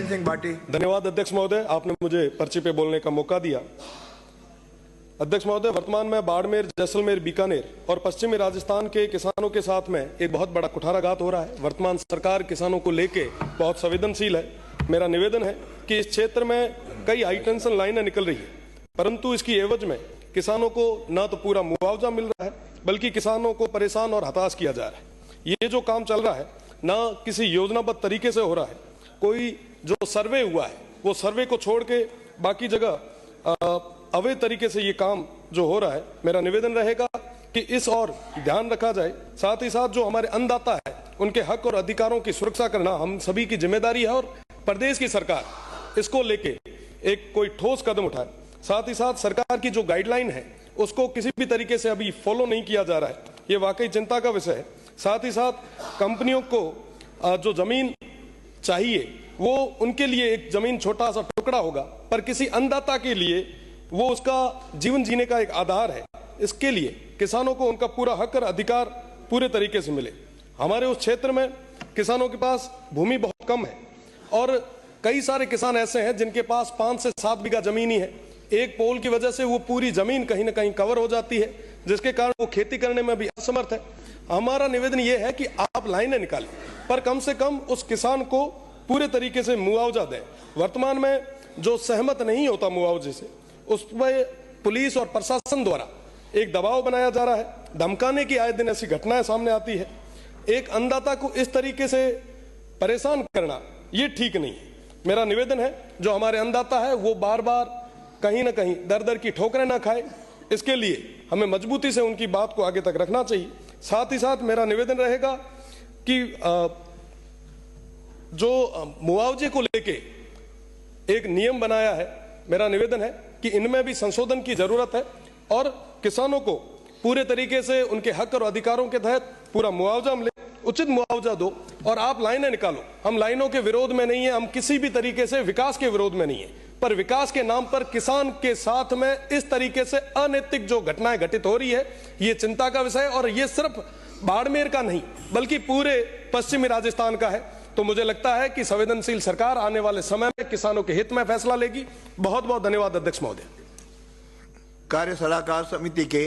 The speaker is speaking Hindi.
नरेंद्र सिंह भाटी। धन्यवाद अध्यक्ष महोदय, आपने मुझे पर्ची पे बोलने का मौका दिया। अध्यक्ष महोदय, वर्तमान में बाड़मेर, जैसलमेर, बीकानेर और पश्चिमी राजस्थान के किसानों के साथ में एक बहुत बड़ा कुठाराघात हो रहा है। वर्तमान सरकार किसानों को लेके बहुत संवेदनशील है। मेरा निवेदन है कि इस क्षेत्र में कई हाई टेंशन लाइनें निकल रही है, परंतु इसकी एवज में किसानों को न तो पूरा मुआवजा मिल रहा है, बल्कि किसानों को परेशान और हताश किया जा रहा है। ये जो काम चल रहा है न किसी योजनाबद्ध तरीके से हो रहा है। कोई जो सर्वे हुआ है वो सर्वे को छोड़ के बाकी जगह अवैध तरीके से ये काम जो हो रहा है। मेरा निवेदन रहेगा कि इस और ध्यान रखा जाए। साथ ही साथ जो हमारे अन्नदाता है उनके हक और अधिकारों की सुरक्षा करना हम सभी की जिम्मेदारी है और प्रदेश की सरकार इसको लेके एक कोई ठोस कदम उठाए। साथ ही साथ सरकार की जो गाइडलाइन है उसको किसी भी तरीके से अभी फॉलो नहीं किया जा रहा है। ये वाकई चिंता का विषय है। साथ ही साथ कंपनियों को जो जमीन चाहिए वो उनके लिए एक जमीन छोटा सा टुकड़ा होगा, पर किसी अन्नदाता के लिए वो उसका जीवन जीने का एक आधार है। इसके लिए किसानों को उनका पूरा हक और अधिकार पूरे तरीके से मिले। हमारे उस क्षेत्र में किसानों के पास भूमि बहुत कम है और कई सारे किसान ऐसे हैं जिनके पास 5 से 7 बीघा जमीन ही है। एक पोल की वजह से वो पूरी जमीन कहीं ना कहीं कवर हो जाती है, जिसके कारण वो खेती करने में भी असमर्थ है। हमारा निवेदन ये है कि आप लाइनें निकालें, पर कम से कम उस किसान को पूरे तरीके से मुआवजा दें। वर्तमान में जो सहमत नहीं होता मुआवजे से, उस पर पुलिस और प्रशासन द्वारा एक दबाव बनाया जा रहा है। धमकाने की आए दिन ऐसी घटनाएं सामने आती है। एक अन्नदाता को इस तरीके से परेशान करना ये ठीक नहीं है। मेरा निवेदन है जो हमारे अन्नदाता है वो बार बार कहीं ना कहीं दर दर की ठोकरें ना खाए, इसके लिए हमें मजबूती से उनकी बात को आगे तक रखना चाहिए। साथ ही साथ मेरा निवेदन रहेगा कि जो मुआवजे को लेके एक नियम बनाया है, मेरा निवेदन है कि इनमें भी संशोधन की जरूरत है और किसानों को पूरे तरीके से उनके हक और अधिकारों के तहत पूरा मुआवजा मिले, उचित मुआवजा दो। और आप लाइनें निकालो, हम लाइनों के विरोध में नहीं है, हम किसी भी तरीके से विकास के विरोध में नहीं है, पर विकास के नाम पर किसान के साथ में इस तरीके से अनैतिक जो घटनाएं घटित हो रही है ये चिंता का विषय है। और ये सिर्फ बाड़मेर का नहीं बल्कि पूरे पश्चिमी राजस्थान का है। तो मुझे लगता है कि संवेदनशील सरकार आने वाले समय में किसानों के हित में फैसला लेगी। बहुत बहुत धन्यवाद अध्यक्ष महोदय। कार्य सलाहकार समिति के